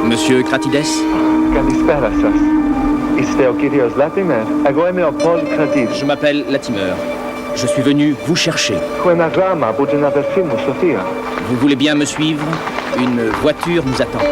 Monsieur Kratides? Καλησπέρα σας. Είστε ο κύριος Λάτιμερ? Εγώ είμαι ο Paul Kratides. Je m'appelle Latimer. Je suis venu vous chercher. Έχω ένα γράμμα από την αδερφή μου, Σοφία. Vous voulez bien me suivre? Une voiture nous attend.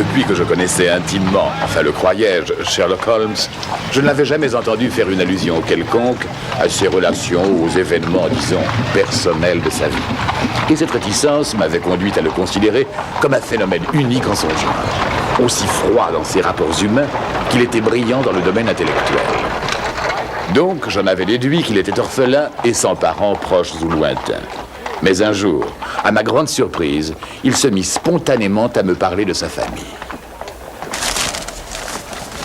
Depuis que je connaissais intimement, enfin le croyais-je, Sherlock Holmes, je ne l'avais jamais entendu faire une allusion quelconque à ses relations ou aux événements, disons, personnels de sa vie. Et cette réticence m'avait conduit à le considérer comme un phénomène unique en son genre, aussi froid dans ses rapports humains qu'il était brillant dans le domaine intellectuel. Donc j'en avais déduit qu'il était orphelin et sans parents proches ou lointains. Mais un jour, à ma grande surprise, il se mit spontanément à me parler de sa famille.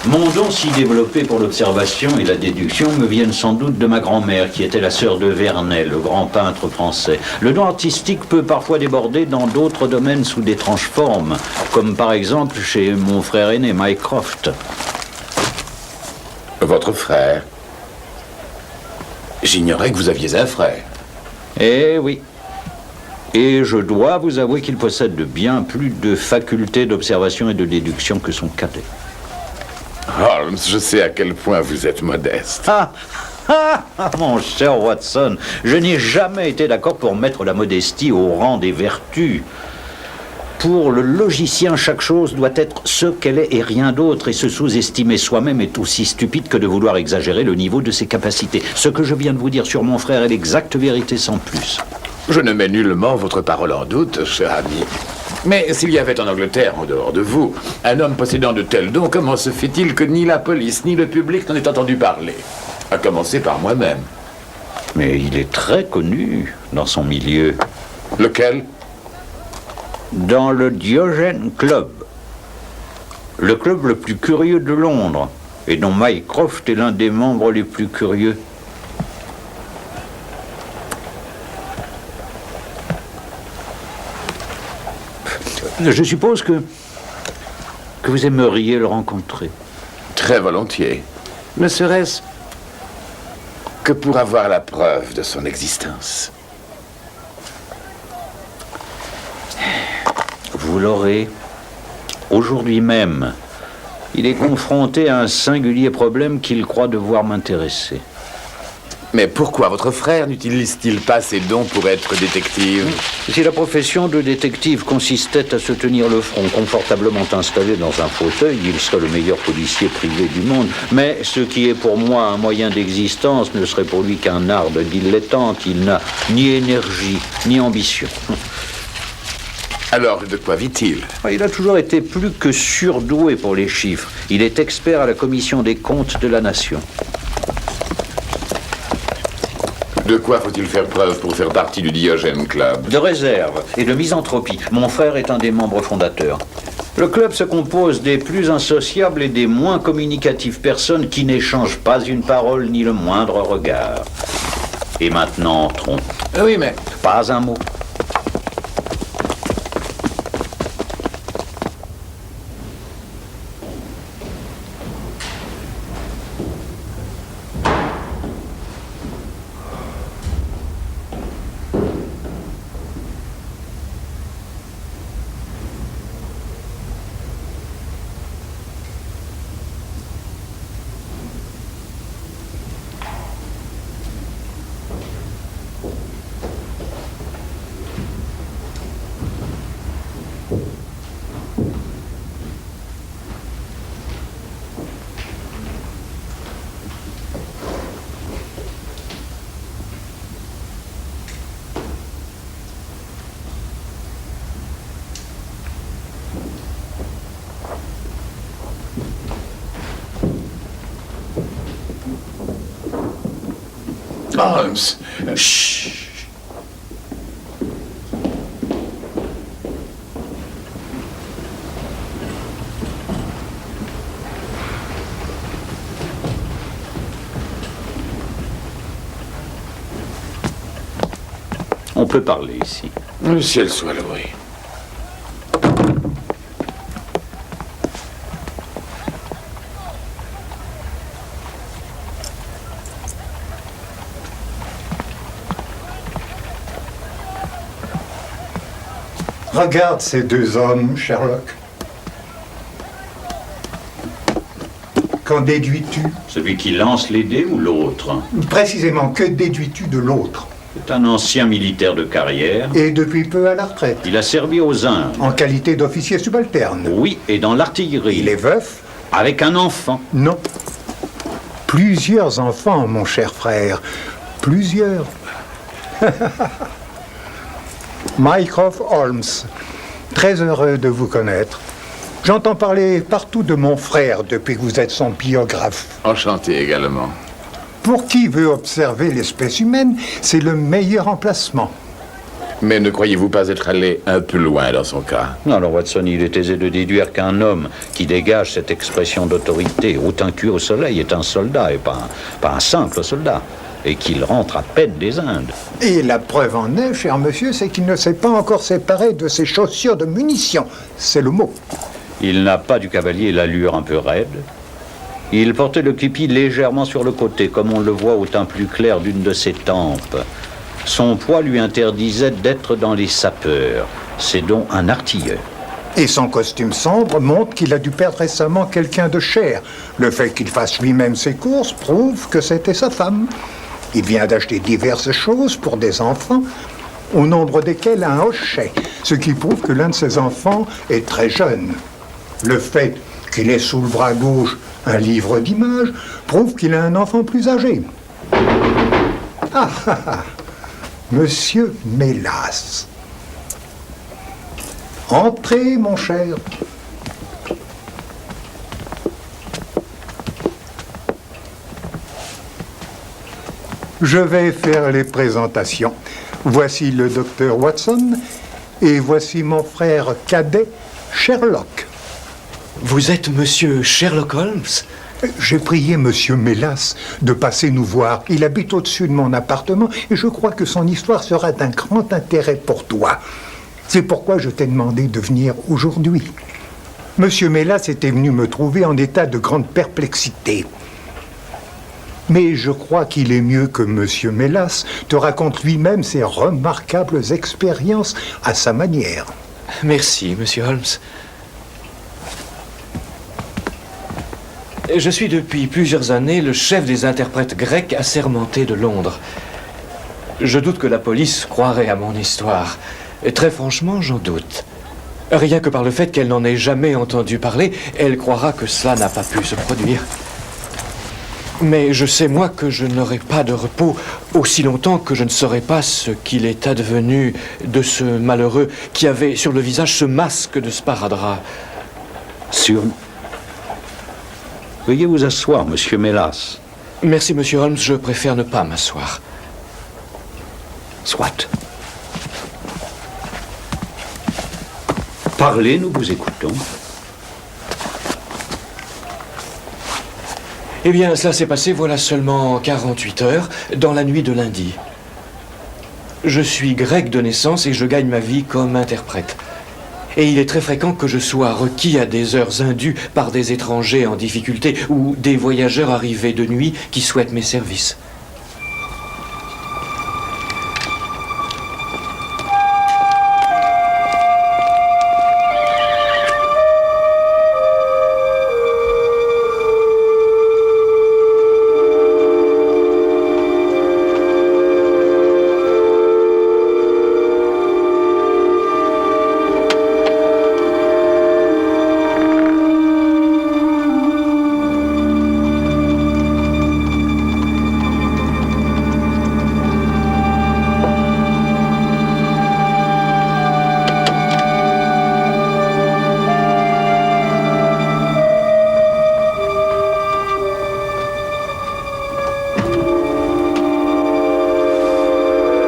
Mon don si développé pour l'observation et la déduction me viennent sans doute de ma grand-mère, qui était la sœur de Vernet, le grand peintre français. Le don artistique peut parfois déborder dans d'autres domaines sous d'étranges formes, comme par exemple chez mon frère aîné, Mycroft. Votre frère? J'ignorais que vous aviez un frère. Eh oui. Et je dois vous avouer qu'il possède de bien plus de facultés d'observation et de déduction que son cadet. Holmes, je sais à quel point vous êtes modeste. Mon cher Watson, je n'ai jamais été d'accord pour mettre la modestie au rang des vertus. Pour le logicien, chaque chose doit être ce qu'elle est et rien d'autre, et se sous-estimer soi-même est aussi stupide que de vouloir exagérer le niveau de ses capacités. Ce que je viens de vous dire sur mon frère est l'exacte vérité sans plus. Je ne mets nullement votre parole en doute, cher ami. Mais s'il y avait en Angleterre, en dehors de vous, un homme possédant de tels dons, comment se fait-il que ni la police ni le public n'en aient entendu parler? À commencer par moi-même. Mais il est très connu dans son milieu. Lequel? Dans le Diogène Club. Le club le plus curieux de Londres, et dont Mycroft est l'un des membres les plus curieux. Je suppose que vous aimeriez le rencontrer. Très volontiers. Ne serait-ce que pour avoir la preuve de son existence. Vous l'aurez. Aujourd'hui même, il est confronté à un singulier problème qu'il croit devoir m'intéresser. Mais pourquoi votre frère n'utilise-t-il pas ses dons pour être détective? Si la profession de détective consistait à se tenir le front confortablement installé dans un fauteuil, il serait le meilleur policier privé du monde. Mais ce qui est pour moi un moyen d'existence ne serait pour lui qu'un art de dilettante. Il n'a ni énergie, ni ambition. Alors, de quoi vit-il? Il a toujours été plus que surdoué pour les chiffres. Il est expert à la commission des comptes de la nation. De quoi faut-il faire preuve pour faire partie du Diogène Club? De réserve et de misanthropie. Mon frère est un des membres fondateurs. Le club se compose des plus insociables et des moins communicatives personnes qui n'échangent pas une parole ni le moindre regard. Et maintenant, entrons. Oui, mais... Pas un mot. Holmes, chut. On peut parler ici. Le ciel soit loué. Regarde ces deux hommes, Sherlock. Qu'en déduis-tu? Celui qui lance les dés ou l'autre? Précisément, que déduis-tu de l'autre? C'est un ancien militaire de carrière. Et depuis peu à la retraite. Il a servi aux Indes. En qualité d'officier subalterne. Oui, et dans l'artillerie. Il est veuf? Avec un enfant. Non. Plusieurs enfants, mon cher frère. Plusieurs. Mycroft Holmes. Très heureux de vous connaître. J'entends parler partout de mon frère depuis que vous êtes son biographe. Enchanté également. Pour qui veut observer l'espèce humaine, c'est le meilleur emplacement. Mais ne croyez-vous pas être allé un peu loin dans son cas? Alors, Watson, il est aisé de déduire qu'un homme qui dégage cette expression d'autorité, autant cuit au soleil, est un soldat et pas un simple soldat, et qu'il rentre à peine des Indes. Et la preuve en est, cher monsieur, c'est qu'il ne s'est pas encore séparé de ses chaussures de munitions. C'est le mot. Il n'a pas du cavalier l'allure un peu raide. Il portait le képi légèrement sur le côté, comme on le voit au teint plus clair d'une de ses tempes. Son poids lui interdisait d'être dans les sapeurs. C'est donc un artilleur. Et son costume sombre montre qu'il a dû perdre récemment quelqu'un de cher. Le fait qu'il fasse lui-même ses courses prouve que c'était sa femme. Il vient d'acheter diverses choses pour des enfants, au nombre desquels un hochet, ce qui prouve que l'un de ses enfants est très jeune. Le fait qu'il ait sous le bras gauche un livre d'images prouve qu'il a un enfant plus âgé. Ah, ah, ah. Monsieur Mélas. Entrez, mon cher. Je vais faire les présentations. Voici le docteur Watson et voici mon frère cadet, Sherlock. Vous êtes monsieur Sherlock Holmes? J'ai prié monsieur Mélas de passer nous voir. Il habite au-dessus de mon appartement et je crois que son histoire sera d'un grand intérêt pour toi. C'est pourquoi je t'ai demandé de venir aujourd'hui. Monsieur Mélas était venu me trouver en état de grande perplexité. Mais je crois qu'il est mieux que monsieur Mélas te raconte lui-même ses remarquables expériences à sa manière. Merci, monsieur Holmes. Je suis depuis plusieurs années le chef des interprètes grecs assermentés de Londres. Je doute que la police croirait à mon histoire. Et très franchement, j'en doute. Rien que par le fait qu'elle n'en ait jamais entendu parler, elle croira que cela n'a pas pu se produire. Mais je sais, moi, que je n'aurai pas de repos aussi longtemps que je ne saurai pas ce qu'il est advenu de ce malheureux qui avait sur le visage ce masque de sparadrap. Veuillez vous asseoir, monsieur Mélas. Merci, monsieur Holmes, je préfère ne pas m'asseoir. Soit. Parlez, nous vous écoutons. Eh bien, cela s'est passé voilà seulement 48 heures, dans la nuit de lundi. Je suis grec de naissance et je gagne ma vie comme interprète. Et il est très fréquent que je sois requis à des heures indues par des étrangers en difficulté ou des voyageurs arrivés de nuit qui souhaitent mes services.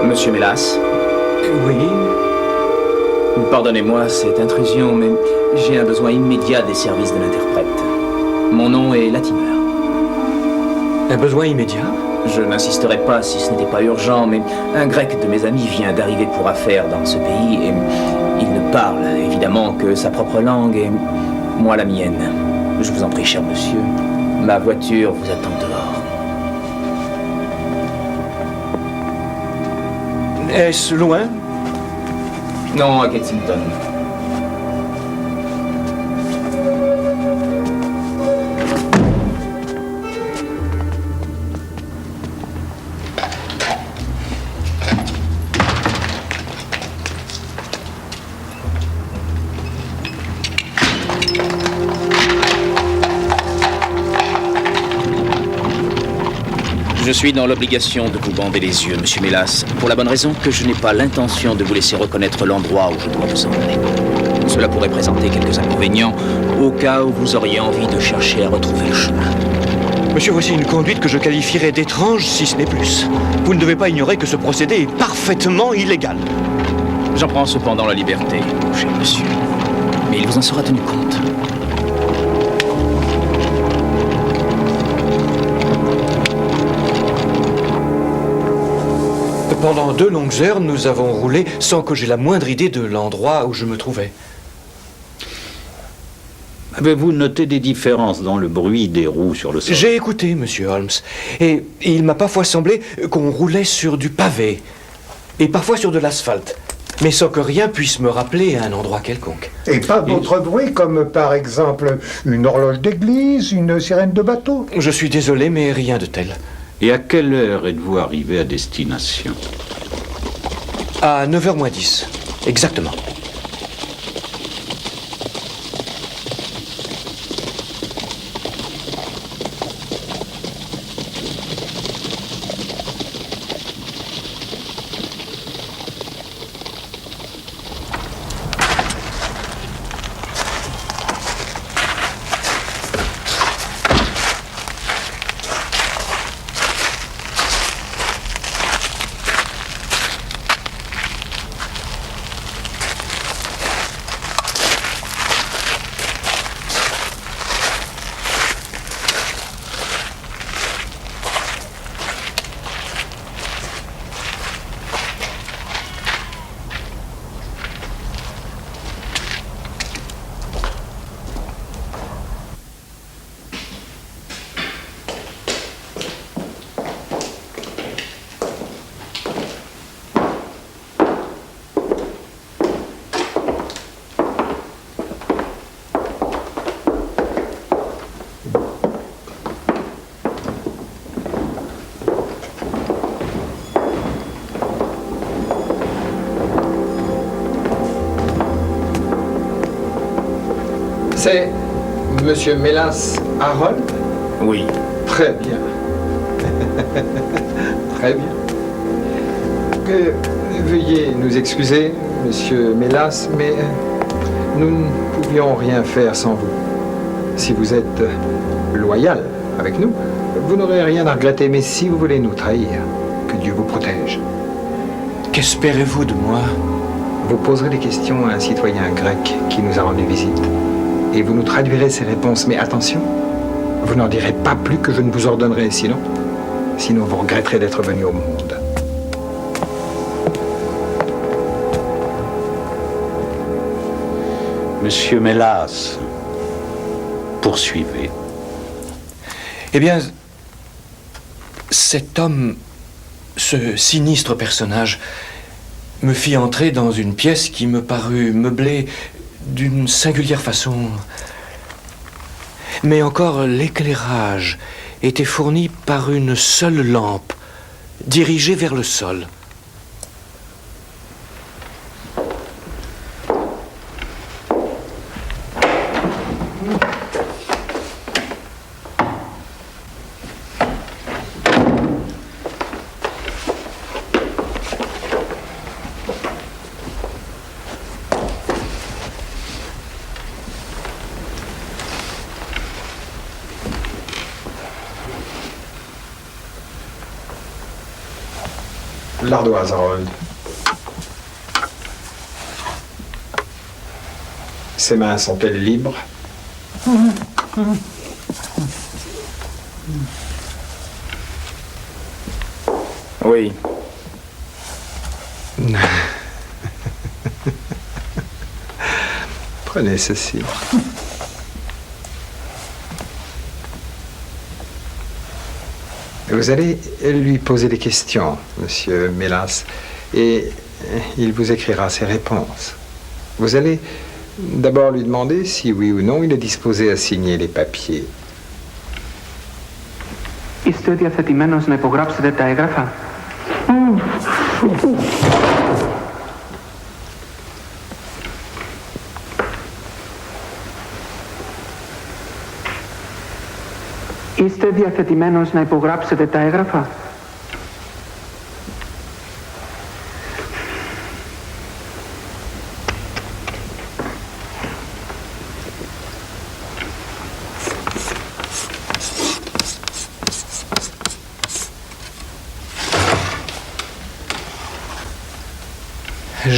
Monsieur Mélas, Oui. pardonnez-moi cette intrusion, mais j'ai un besoin immédiat des services de l'interprète. Mon nom est Latimer. Un besoin immédiat? Je n'insisterai pas si ce n'était pas urgent, mais un grec de mes amis vient d'arriver pour affaires dans ce pays et il ne parle évidemment que sa propre langue et moi la mienne. Je vous en prie, cher monsieur, ma voiture vous attend dehors. Est-ce loin? Non, à Kensington. Je suis dans l'obligation de vous bander les yeux, monsieur Mélas, pour la bonne raison que je n'ai pas l'intention de vous laisser reconnaître l'endroit où je dois vous emmener. Cela pourrait présenter quelques inconvénients au cas où vous auriez envie de chercher à retrouver le chemin. Monsieur, voici une conduite que je qualifierais d'étrange, si ce n'est plus. Vous ne devez pas ignorer que ce procédé est parfaitement illégal. J'en prends cependant la liberté, mon cher monsieur. Mais il vous en sera tenu compte. Pendant 2 longues heures, nous avons roulé sans que j'aie la moindre idée de l'endroit où je me trouvais. Avez-vous noté des différences dans le bruit des roues sur le sol? J'ai écouté, monsieur Holmes, et il m'a parfois semblé qu'on roulait sur du pavé, et parfois sur de l'asphalte, mais sans que rien puisse me rappeler à un endroit quelconque. Et pas d'autres bruits comme par exemple une horloge d'église, une sirène de bateau? Je suis désolé, mais rien de tel. Et à quelle heure êtes-vous arrivé à destination? À 9h moins 10, exactement. C'est Monsieur Mélas Harold? Oui. Très bien. Très bien. Veuillez nous excuser, Monsieur Mélas, mais nous ne pouvions rien faire sans vous. Si vous êtes loyal avec nous, vous n'aurez rien à regretter, mais si vous voulez nous trahir, que Dieu vous protège. Qu'espérez-vous de moi? Vous poserez des questions à un citoyen grec qui nous a rendu visite. Et vous nous traduirez ses réponses. Mais attention, vous n'en direz pas plus que je ne vous ordonnerai, sinon vous regretterez d'être venu au monde. Monsieur Mélas, poursuivez. Eh bien, cet homme, ce sinistre personnage, me fit entrer dans une pièce qui me parut meublée d'une singulière façon. Mais encore, l'éclairage était fourni par une seule lampe, dirigée vers le sol. L'ardoise, Harold. Ses mains sont-elles libres? Oui. Prenez ceci. Vous allez lui poser des questions, Monsieur Mélas, et il vous écrira ses réponses. Vous allez d'abord lui demander si oui ou non il est disposé à signer les papiers. Είστε διαθετημένος να υπογράψετε τα έγγραφα? Είστε διαθετημένος να υπογράψετε τα έγγραφα?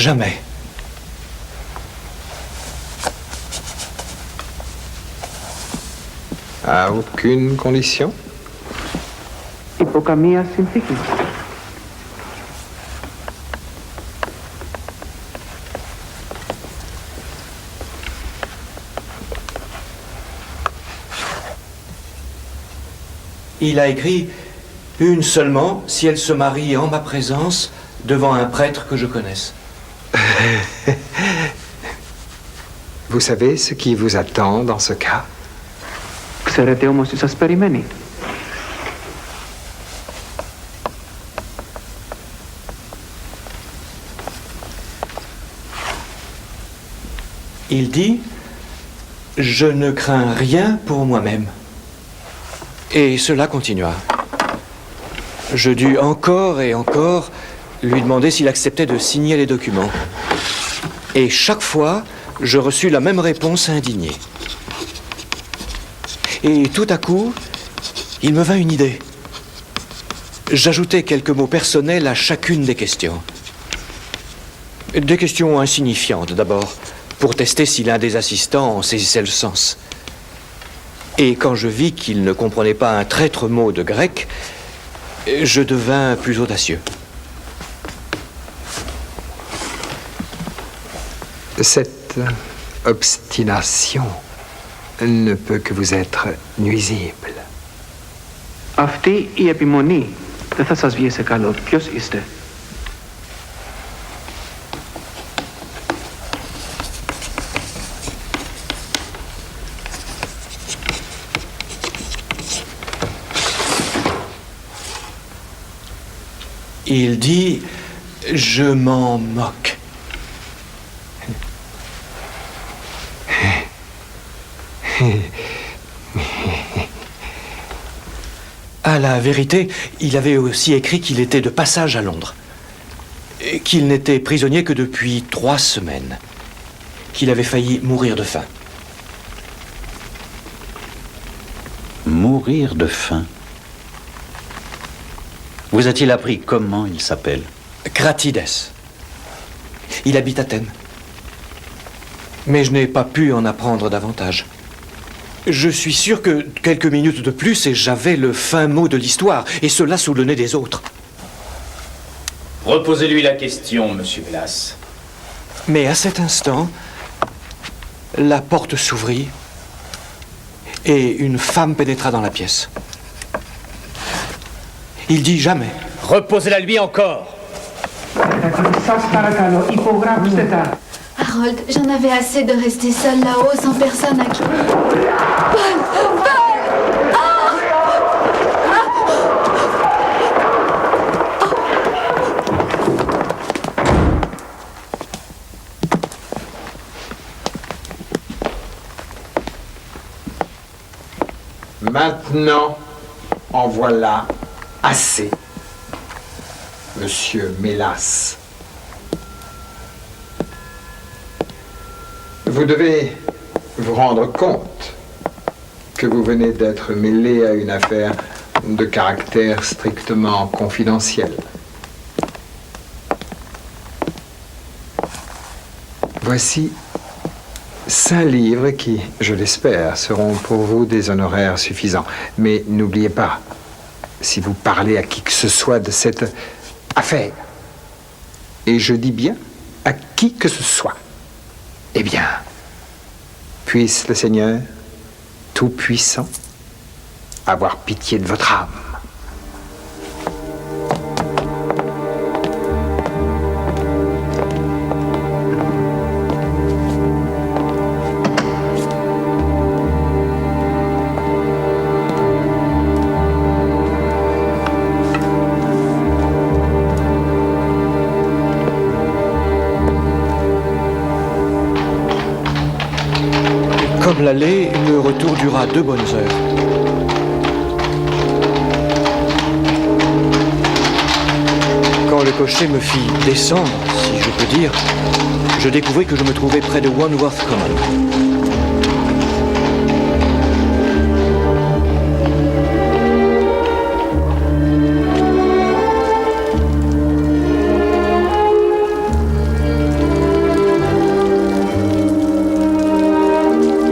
Jamais. À aucune condition? Υπό καμία συνθήκη. Il a écrit « Une seulement, si elle se marie en ma présence, devant un prêtre que je connaisse. » Vous savez ce qui vous attend dans ce cas? Ξέρετε όμως τι σας περιμένει. Il dit « Je ne crains rien pour moi-même. » Et cela continua. Je dus encore et encore lui demander s'il acceptait de signer les documents. Et chaque fois, je reçus la même réponse indignée. Et tout à coup, il me vint une idée. J'ajoutai quelques mots personnels à chacune des questions. Des questions insignifiantes d'abord, pour tester si l'un des assistants en saisissait le sens. Et quand je vis qu'il ne comprenait pas un traître mot de grec, je devins plus audacieux. Cette obstination ne peut que vous être nuisible. Αυτή η επιμονή δεν θα σας βγει σε καλό. Ποιος είστε? Il dit « Je m'en moque ». À la vérité, il avait aussi écrit qu'il était de passage à Londres. Et qu'il n'était prisonnier que depuis 3 semaines. Qu'il avait failli mourir de faim. Mourir de faim. Vous a-t-il appris comment il s'appelle? Cratides. Il habite Athènes. Mais je n'ai pas pu en apprendre davantage. Je suis sûr que quelques minutes de plus et j'avais le fin mot de l'histoire, et cela sous le nez des autres. Reposez-lui la question, monsieur Mélas. Mais à cet instant, la porte s'ouvrit et une femme pénétra dans la pièce. Il dit jamais. Reposez-la lui encore. Harold, j'en avais assez de rester seule là-haut sans personne à qui... Paul! Maintenant, en voilà assez, Monsieur Mélas. Vous devez vous rendre compte que vous venez d'être mêlé à une affaire de caractère strictement confidentiel. Voici 5 livres qui, je l'espère, seront pour vous des honoraires suffisants. Mais n'oubliez pas, si vous parlez à qui que ce soit de cette affaire, et je dis bien à qui que ce soit, eh bien, puisse le Seigneur Tout-Puissant avoir pitié de votre âme. Comme l'aller, le retour dura 2 bonnes heures. Quand le cocher me fit descendre, si je peux dire, je découvris que je me trouvais près de Wanworth Common.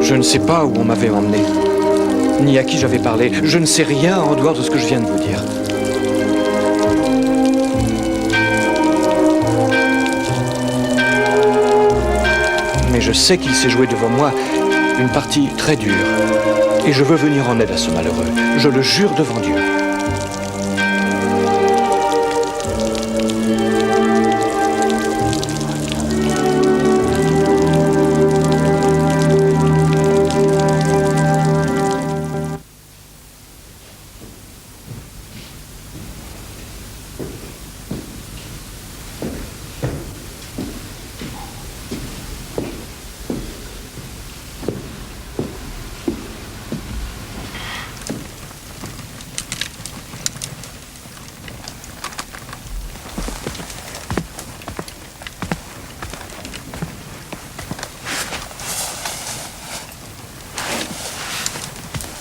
Je ne sais pas où on m'avait emmené, ni à qui j'avais parlé. Je ne sais rien en dehors de ce que je viens de vous dire. Mais je sais qu'il s'est joué devant moi une partie très dure. Et je veux venir en aide à ce malheureux. Je le jure devant Dieu.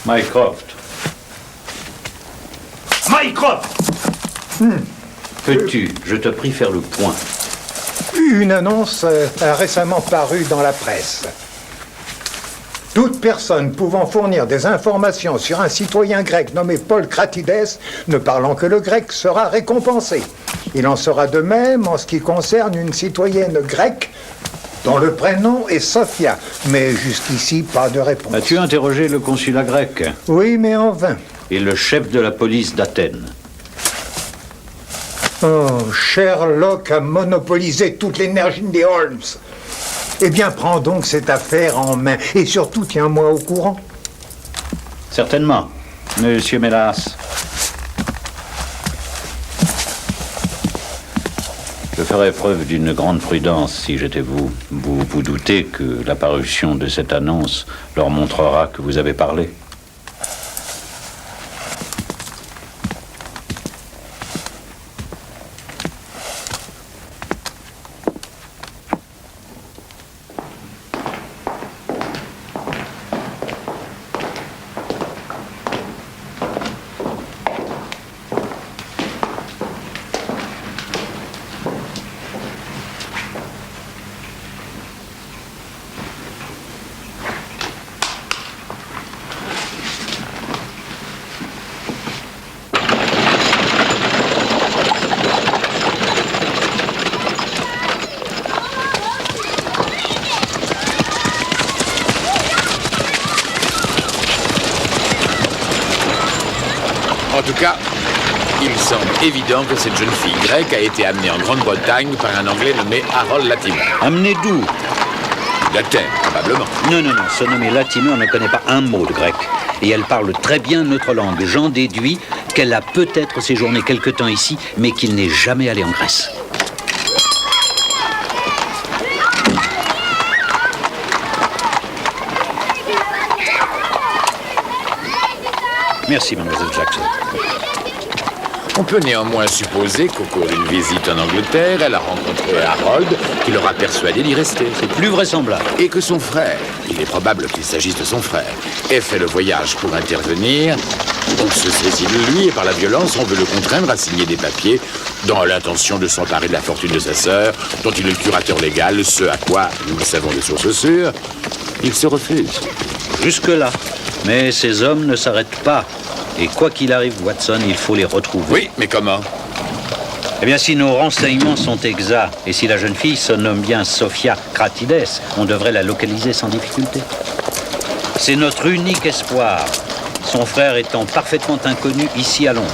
Mycroft. Mycroft! Peux-tu, je te prie, faire le point? Une annonce a récemment paru dans la presse. Toute personne pouvant fournir des informations sur un citoyen grec nommé Paul Cratides, ne parlant que le grec, sera récompensé. Il en sera de même en ce qui concerne une citoyenne grecque dont le prénom est Sophia. Mais jusqu'ici, pas de réponse. As-tu interrogé le consulat grec? Oui, mais en vain. Et le chef de la police d'Athènes? Oh, Sherlock a monopolisé toute l'énergie des Holmes. Eh bien, prends donc cette affaire en main. Et surtout, tiens-moi au courant. Certainement, Monsieur Mélas. Je ferais preuve d'une grande prudence si j'étais vous. Vous doutez que la parution de cette annonce leur montrera que vous avez parlé? En tout cas, il semble évident que cette jeune fille grecque a été amenée en Grande-Bretagne par un Anglais nommé Harold Latimer. Amenée d'où? D'Athènes, probablement. Non, ce nommé Latimer ne connaît pas un mot de grec. Et elle parle très bien notre langue. J'en déduis qu'elle a peut-être séjourné quelque temps ici, mais qu'il n'est jamais allé en Grèce. Merci, mademoiselle Jackson. On peut néanmoins supposer qu'au cours d'une visite en Angleterre, elle a rencontré Harold, qui l'aura persuadé d'y rester. C'est plus vraisemblable. Et que son frère, il est probable qu'il s'agisse de son frère, ait fait le voyage pour intervenir. On se saisit de lui et par la violence, on veut le contraindre à signer des papiers dans l'intention de s'emparer de la fortune de sa sœur, dont il est le curateur légal, ce à quoi, nous le savons de sources sûres, il se refuse. Jusque-là. Mais ces hommes ne s'arrêtent pas. Et quoi qu'il arrive, Watson, il faut les retrouver. Oui, mais comment? Eh bien, si nos renseignements sont exacts, et si la jeune fille se nomme bien Sophia Kratides, on devrait la localiser sans difficulté. C'est notre unique espoir, son frère étant parfaitement inconnu ici à Londres.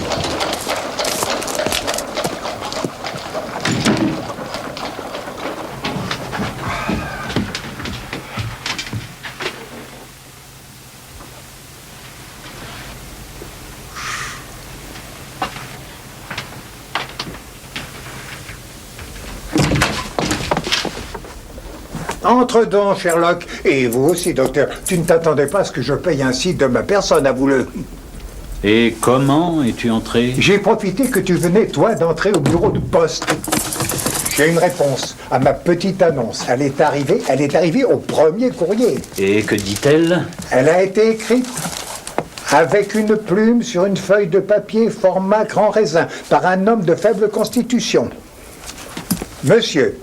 Entre donc, Sherlock. Et vous aussi, docteur. Tu ne t'attendais pas à ce que je paye ainsi de ma personne, avoue-le. Et comment es-tu entré? J'ai profité que tu venais, toi, d'entrer au bureau de poste. J'ai une réponse à ma petite annonce. Elle est arrivée au premier courrier. Et que dit-elle? Elle a été écrite avec une plume sur une feuille de papier format grand raisin par un homme de faible constitution. Monsieur,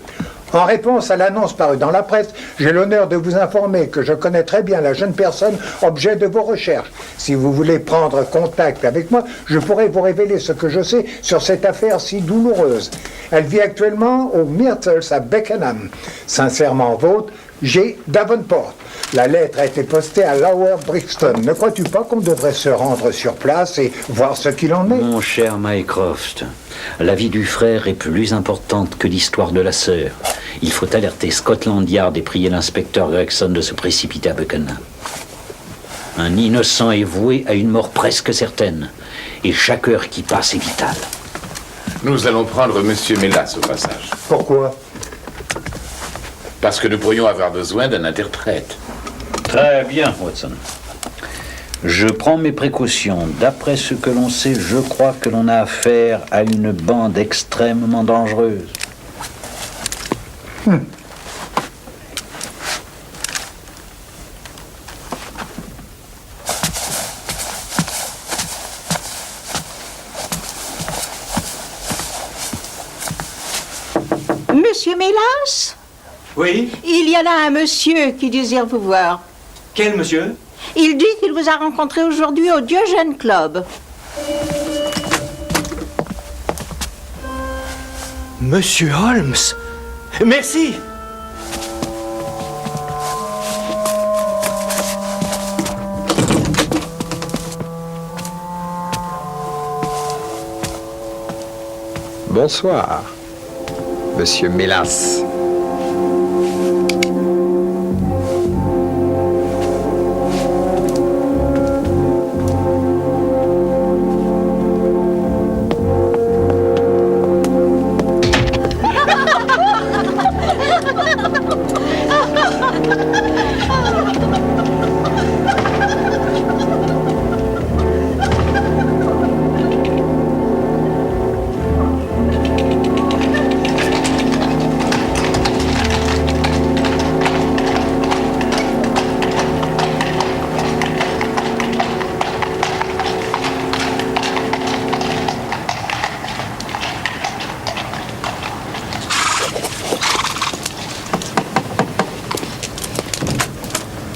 en réponse à l'annonce parue dans la presse, j'ai l'honneur de vous informer que je connais très bien la jeune personne objet de vos recherches. Si vous voulez prendre contact avec moi, je pourrai vous révéler ce que je sais sur cette affaire si douloureuse. Elle vit actuellement aux Myrtles à Beckenham. Sincèrement vôtre, G. Davenport. La lettre a été postée à Lower Brixton. Ne crois-tu pas qu'on devrait se rendre sur place et voir ce qu'il en est? Mon cher Mycroft, la vie du frère est plus importante que l'histoire de la sœur. Il faut alerter Scotland Yard et prier l'inspecteur Gregson de se précipiter à Beckenham. Un innocent est voué à une mort presque certaine. Et chaque heure qui passe est vitale. Nous allons prendre Monsieur Mélas au passage. Pourquoi? Parce que nous pourrions avoir besoin d'un interprète. Très bien, Watson. Je prends mes précautions. D'après ce que l'on sait, je crois que l'on a affaire à une bande extrêmement dangereuse. Monsieur Mélas? Oui? Il y a là un monsieur qui désire vous voir. Quel monsieur? Il dit qu'il vous a rencontré aujourd'hui au Diogène Club. Monsieur Holmes. Merci. Bonsoir, Monsieur Mélas.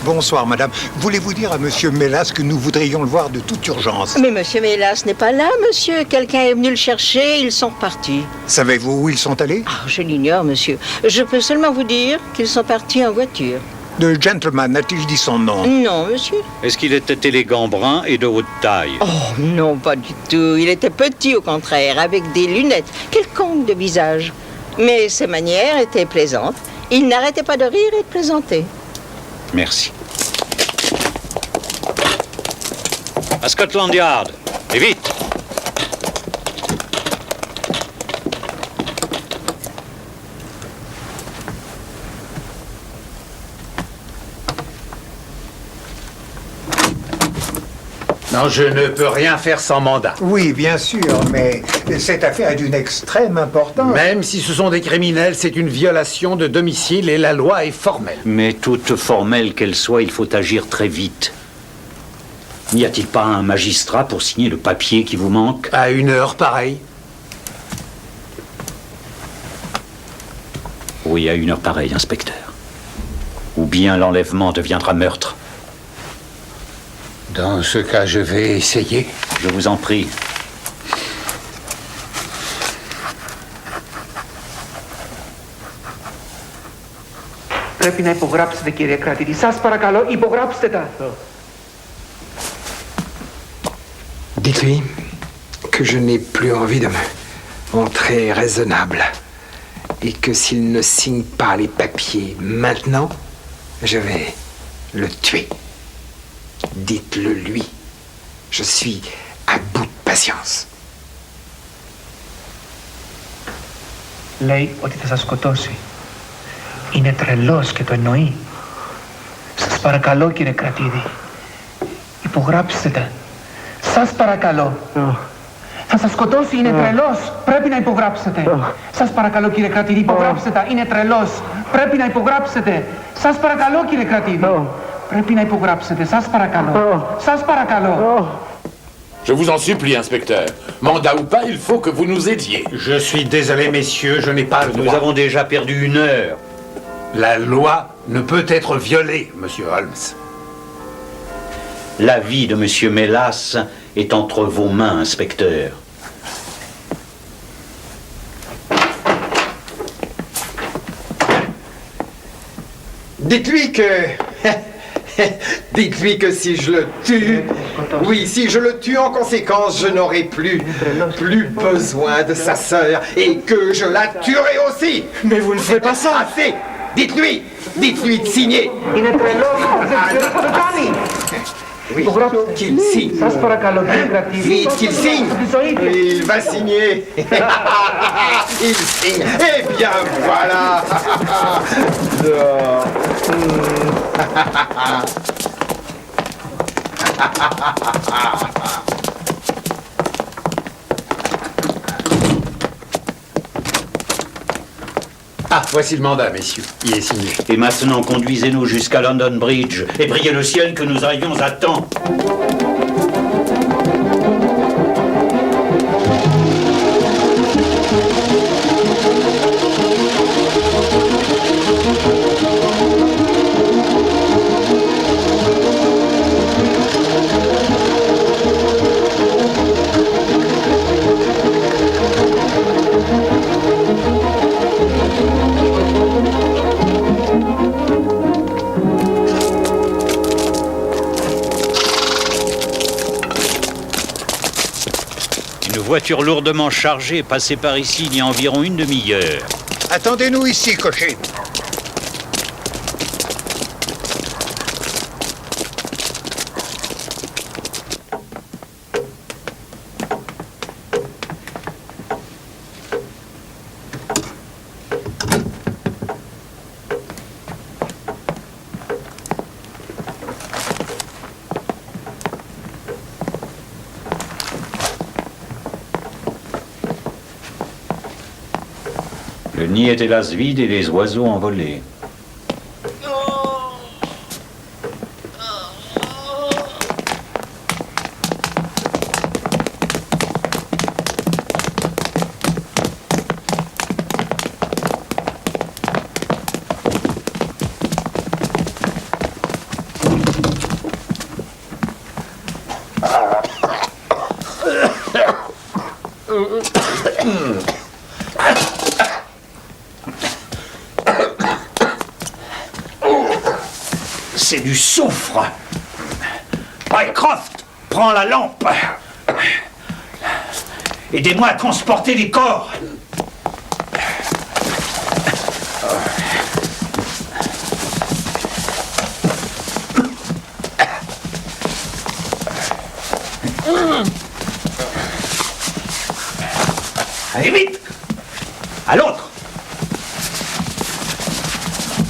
Bonsoir, madame. Voulez-vous dire à monsieur Mélas que nous voudrions le voir de toute urgence? Mais monsieur Mélas n'est pas là, monsieur. Quelqu'un est venu le chercher, ils sont repartis. Savez-vous où ils sont allés? Ah, je l'ignore, monsieur. Je peux seulement vous dire qu'ils sont partis en voiture. Le gentleman a-t-il dit son nom? Non, monsieur. Est-ce qu'il était élégant brun et de haute taille? Oh, non, pas du tout. Il était petit, au contraire, avec des lunettes, quelconque de visage. Mais ses manières étaient plaisantes. Il n'arrêtait pas de rire et de plaisanter. Merci. À Scotland Yard. Et vite! Non, je ne peux rien faire sans mandat. Oui, bien sûr, mais cette affaire est d'une extrême importance. Même si ce sont des criminels, c'est une violation de domicile et la loi est formelle. Mais toute formelle qu'elle soit, il faut agir très vite. N'y a-t-il pas un magistrat pour signer le papier qui vous manque? À une heure pareille. Oui, à une heure pareille, inspecteur. Ou bien l'enlèvement deviendra meurtre. Dans ce cas, je vais essayer. Je vous en prie. Πρέπει να υπογράψετε, κύριε κρατήτη. Σας παρακαλώ, υπογράψτε τα. Dites-lui que je n'ai plus envie de me montrer raisonnable. Et que s'il ne signe pas les papiers maintenant, je vais le tuer. Dites-le lui. Je suis à bout de patience. Λέει ότι θα σας σκοτώσει. Είναι τρελός και το εννοεί. Σας παρακαλώ, κύριε κρατήδη. Υπογράψτε τα. Σας παρακαλώ. Θα σας σκοτώσει, είναι τρελός. Πρέπει να υπογράψετε. Σας παρακαλώ, κύριε κρατήδη, υπογράψτε τα. Είναι τρελός. Πρέπει να υπογράψετε. Σας παρακαλώ, κύριε κρατήδη. Πρέπει να υπογράψετε. Σας παρακαλώ. Σας παρακαλώ. Je vous en supplie, inspecteur. Mandat ou pas, il faut que vous nous aidiez. Je suis désolé, messieurs, je n'ai pas le droit. Nous avons déjà perdu une heure. La loi ne peut être violée, monsieur Holmes. La vie de monsieur Mélas est entre vos mains, inspecteur. Dites-lui que... Dites-lui que si je le tue... Oui, si je le tue en conséquence, je n'aurai plus besoin de sa sœur et que je la tuerai aussi. Mais vous ne faites pas ça. Assez. Dites-lui de signer. Είναι τρελός. Δεν ξέρω τι κάνει. Oui, qu'il signe. Σας παρακαλώ, κύριε κρατήδη. Vite, qu'il signe. Il va signer. Il signe. Eh bien, voilà. Ah, voici le mandat, messieurs. Il est signé. Et maintenant, conduisez-nous jusqu'à London Bridge et priez le ciel que nous arrivions à temps. Une voiture lourdement chargée est passée par ici il y a environ une demi-heure. Attendez-nous ici, cocher. Le nid est hélas vide et les oiseaux envolés. du soufre. Mycroft, prends la lampe. Aidez-moi à transporter les corps. Allez vite! À l'autre!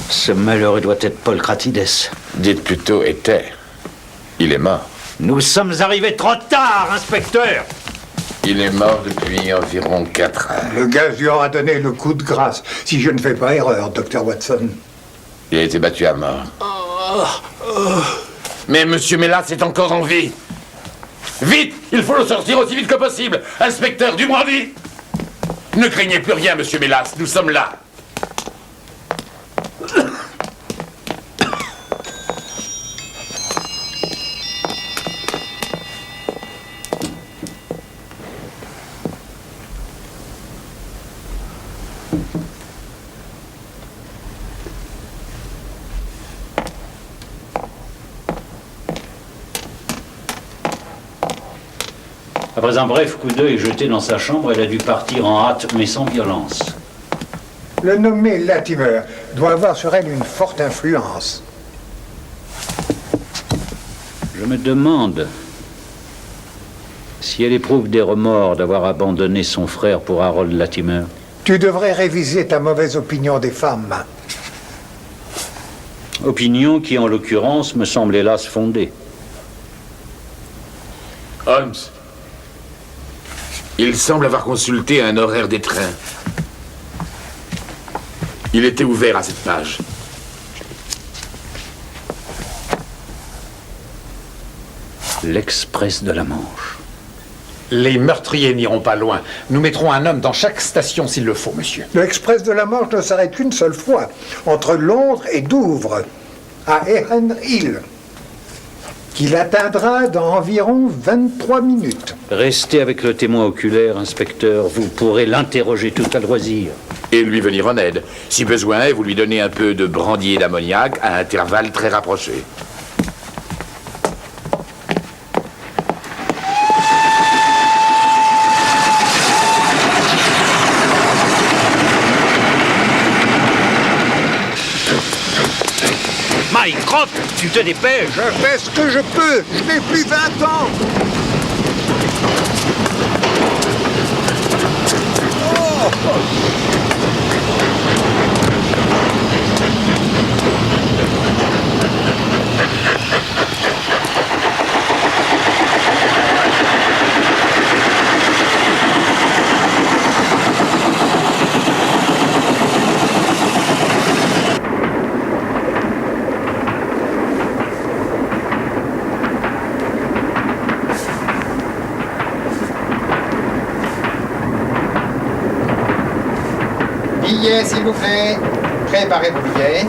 Ce malheureux doit être Paul Cratides. Dites plutôt était. Il est mort. Nous sommes arrivés trop tard, inspecteur! Il est mort depuis environ 4 heures. Le gaz lui aura donné le coup de grâce, si je ne fais pas erreur, Dr. Watson. Il a été battu à mort. Mais Monsieur Mélas est encore en vie. Vite! Il faut le sortir aussi vite que possible. Inspecteur, du moins vite! Ne craignez plus rien, Monsieur Mélas, nous sommes là. Après un bref coup d'œil jeté dans sa chambre, elle a dû partir en hâte, mais sans violence. Le nommé Latimer doit avoir sur elle une forte influence. Je me demande si elle éprouve des remords d'avoir abandonné son frère pour Harold Latimer. Tu devrais réviser ta mauvaise opinion des femmes. Opinion qui, en l'occurrence, me semble hélas fondée. Holmes, il semble avoir consulté un horaire des trains. Il était ouvert à cette page. L'Express de la Manche. Les meurtriers n'iront pas loin. Nous mettrons un homme dans chaque station s'il le faut, monsieur. L'Express de la Manche ne s'arrête qu'une seule fois, entre Londres et Douvres, à Ehren Hill, qu'il atteindra dans environ 23 minutes. Restez avec le témoin oculaire, inspecteur. Vous pourrez l'interroger tout à loisir. Et lui venir en aide. Si besoin, vous lui donnez un peu de brandy et d'ammoniac à intervalles très rapprochés. Mycroft, tu te dépêches! Je fais ce que je peux. Je n'ai plus 20 ans. Billets, s'il vous plaît. Préparez vos billets.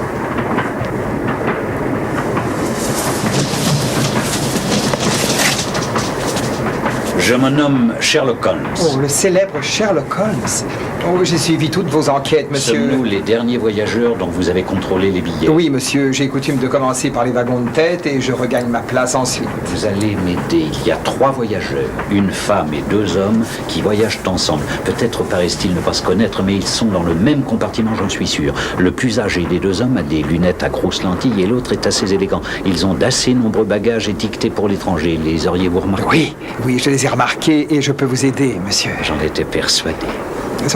Je me nomme Sherlock Holmes. Oh, le célèbre Sherlock Holmes. Oh, j'ai suivi toutes vos enquêtes, monsieur. Sommes-nous les derniers voyageurs dont vous avez contrôlé les billets? Oui, monsieur. J'ai coutume de commencer par les wagons de tête et je regagne ma place ensuite. Vous allez m'aider. Il y a 3 voyageurs, une femme et 2 hommes, qui voyagent ensemble. Peut-être paraissent-ils ne pas se connaître, mais ils sont dans le même compartiment, j'en suis sûr. Le plus âgé des 2 hommes a des lunettes à grosses lentilles et l'autre est assez élégant. Ils ont d'assez nombreux bagages étiquetés pour l'étranger. Les auriez-vous remarqués? Oui, je les ai remarqués et je peux vous aider, monsieur. J'en étais persuadé.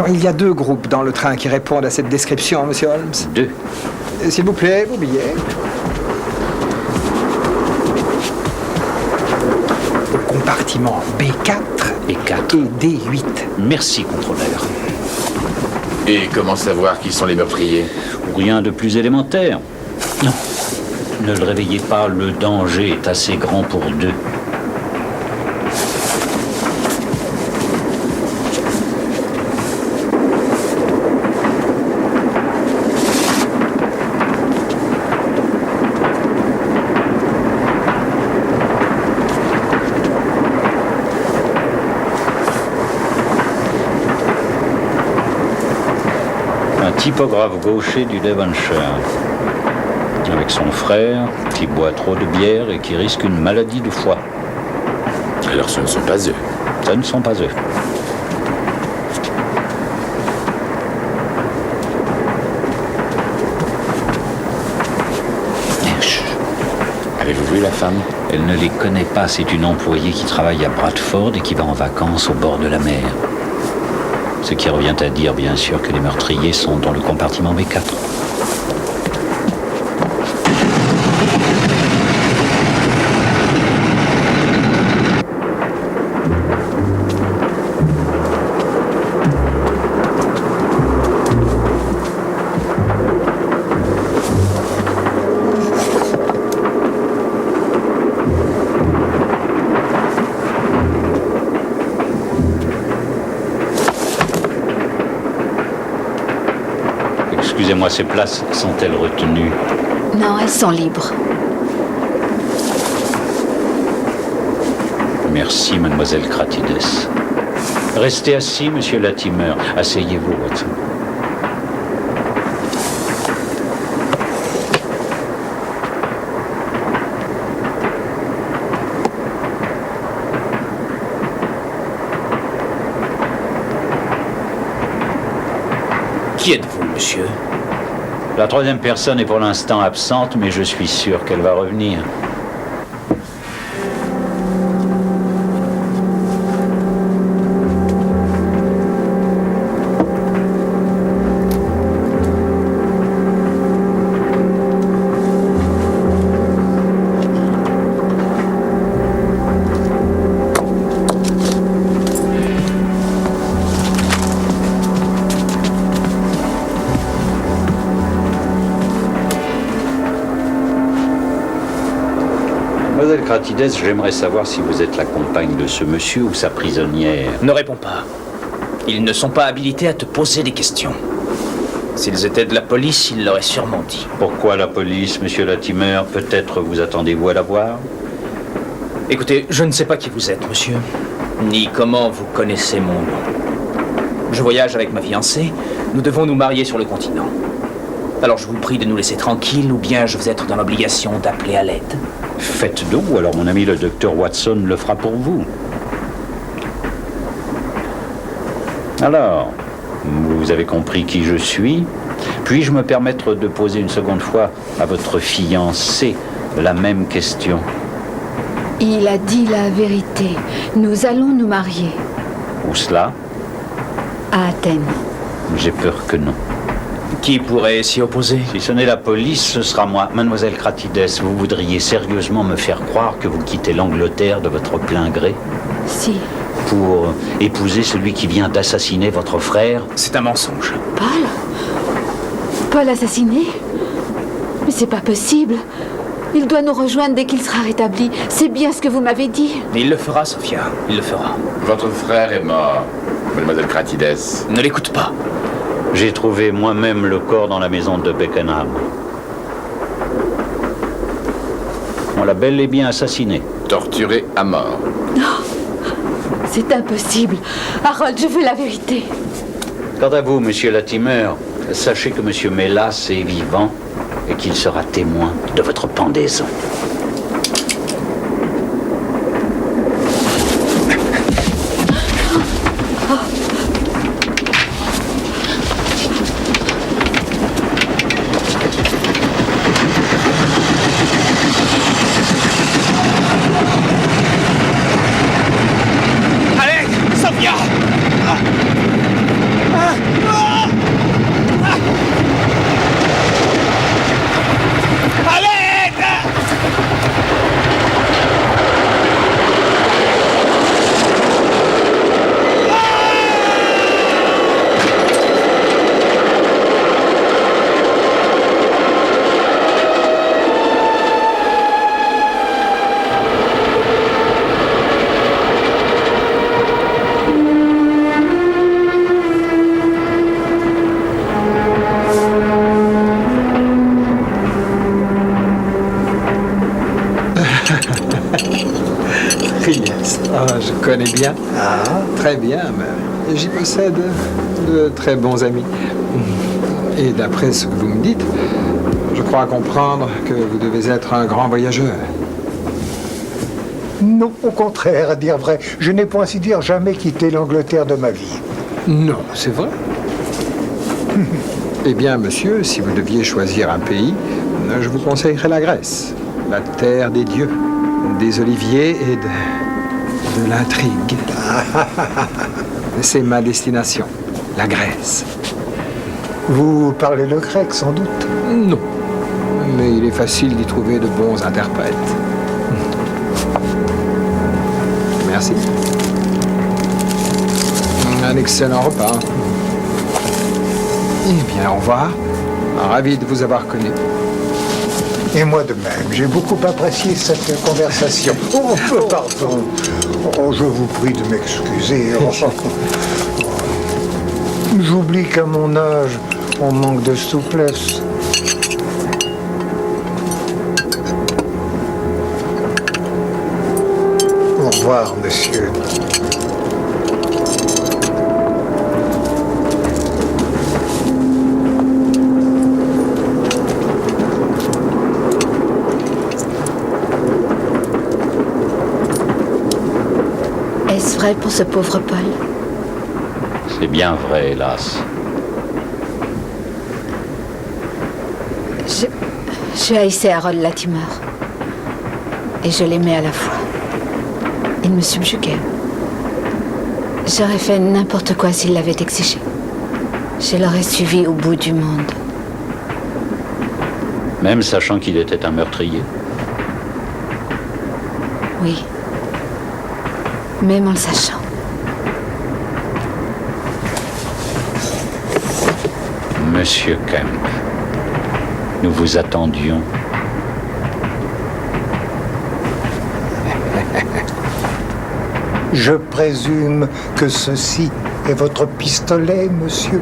Il y a 2 groupes dans le train qui répondent à cette description, monsieur Holmes. 2. S'il vous plaît, vos billets. Compartiment B4 et 4 et D8. Merci, contrôleur. Et comment savoir qui sont les meurtriers? Rien de plus élémentaire. Non. Ne le réveillez pas, le danger est assez grand pour 2. Typographe gaucher du Devonshire. Avec son frère, qui boit trop de bière et qui risque une maladie de foie. Alors ce ne sont pas eux. Ce ne sont pas eux. Avez-vous vu la femme? Elle ne les connaît pas. C'est une employée qui travaille à Bradford et qui va en vacances au bord de la mer. Ce qui revient à dire, bien sûr, que les meurtriers sont dans le compartiment B4. Excusez-moi, ces places sont-elles retenues? Non, elles sont libres. Merci, mademoiselle Cratides. Restez assis, monsieur Latimer. Asseyez-vous, Watson. Qui êtes-vous, monsieur? La troisième personne est pour l'instant absente, mais je suis sûr qu'elle va revenir. Mademoiselle Cratides, j'aimerais savoir si vous êtes la compagne de ce monsieur ou sa prisonnière. Ne réponds pas. Ils ne sont pas habilités à te poser des questions. S'ils étaient de la police, ils l'auraient sûrement dit. Pourquoi la police, monsieur Latimer? Peut-être vous attendez-vous à la voir? Écoutez, je ne sais pas qui vous êtes, monsieur, ni comment vous connaissez mon nom. Je voyage avec ma fiancée. Nous devons nous marier sur le continent. Alors je vous prie de nous laisser tranquilles, ou bien je vais être dans l'obligation d'appeler à l'aide. Faites donc, ou alors mon ami le docteur Watson le fera pour vous. Alors, vous avez compris qui je suis. Puis-je me permettre de poser une seconde fois à votre fiancé la même question? Il a dit la vérité. Nous allons nous marier. Où cela? À Athènes. J'ai peur que non. Qui pourrait s'y opposer? Si ce n'est la police, ce sera moi. Mademoiselle Cratides, vous voudriez sérieusement me faire croire que vous quittez l'Angleterre de votre plein gré? Si. Pour épouser celui qui vient d'assassiner votre frère? C'est un mensonge. Paul? Paul assassiné? Mais c'est pas possible. Il doit nous rejoindre dès qu'il sera rétabli. C'est bien ce que vous m'avez dit. Il le fera, Sophia. Il le fera. Votre frère est mort, mademoiselle Cratides. Ne l'écoute pas. J'ai trouvé moi-même le corps dans la maison de Beckenham. On l'a bel et bien assassiné. Torturé à mort. Non, c'est impossible. Harold, je veux la vérité. Quant à vous, monsieur Latimer, sachez que monsieur Mélas est vivant et qu'il sera témoin de votre pendaison. Je connais bien. Ah, très bien. Mais j'y possède de très bons amis. Et d'après ce que vous me dites, Je crois comprendre que vous devez être un grand voyageur. Non, au contraire, à dire vrai, je n'ai pour ainsi dire jamais quitté l'Angleterre de ma vie. Non, c'est vrai. Eh bien, monsieur, si vous deviez choisir un pays, je vous conseillerais la Grèce. La terre des dieux, des oliviers et de l'intrigue. C'est ma destination, la Grèce. Vous parlez le grec, sans doute? Non, mais il est facile d'y trouver de bons interprètes. Merci. Un excellent repas. Eh bien, au revoir. Ravi de vous avoir connu. Et moi de même. J'ai beaucoup apprécié cette conversation. Oh, pardon. Oh, je vous prie de m'excuser. J'oublie qu'à mon âge, on manque de souplesse. Au revoir, monsieur. Est-ce vrai pour ce pauvre Paul? C'est bien vrai, hélas. Je haïssais Harold Latimer. Et je l'aimais à la fois. Il me subjuguait. J'aurais fait n'importe quoi s'il l'avait exigé. Je l'aurais suivi au bout du monde. Même sachant qu'il était un meurtrier? Oui. Même en le sachant. Monsieur Kemp, nous vous attendions. Je présume que ceci est votre pistolet, monsieur.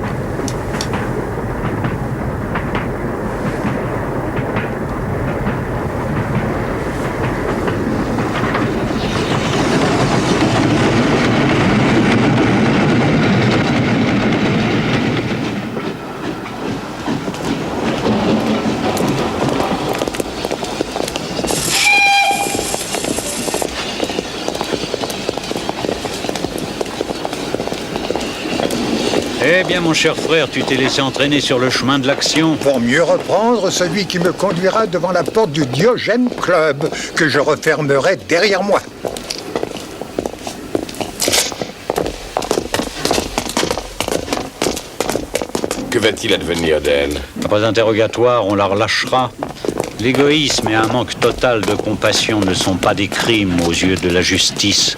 Eh bien, mon cher frère, tu t'es laissé entraîner sur le chemin de l'action. Pour mieux reprendre celui qui me conduira devant la porte du Diogène Club, que je refermerai derrière moi. Que va-t-il advenir d'elle? Après interrogatoire, on la relâchera. L'égoïsme et un manque total de compassion ne sont pas des crimes aux yeux de la justice.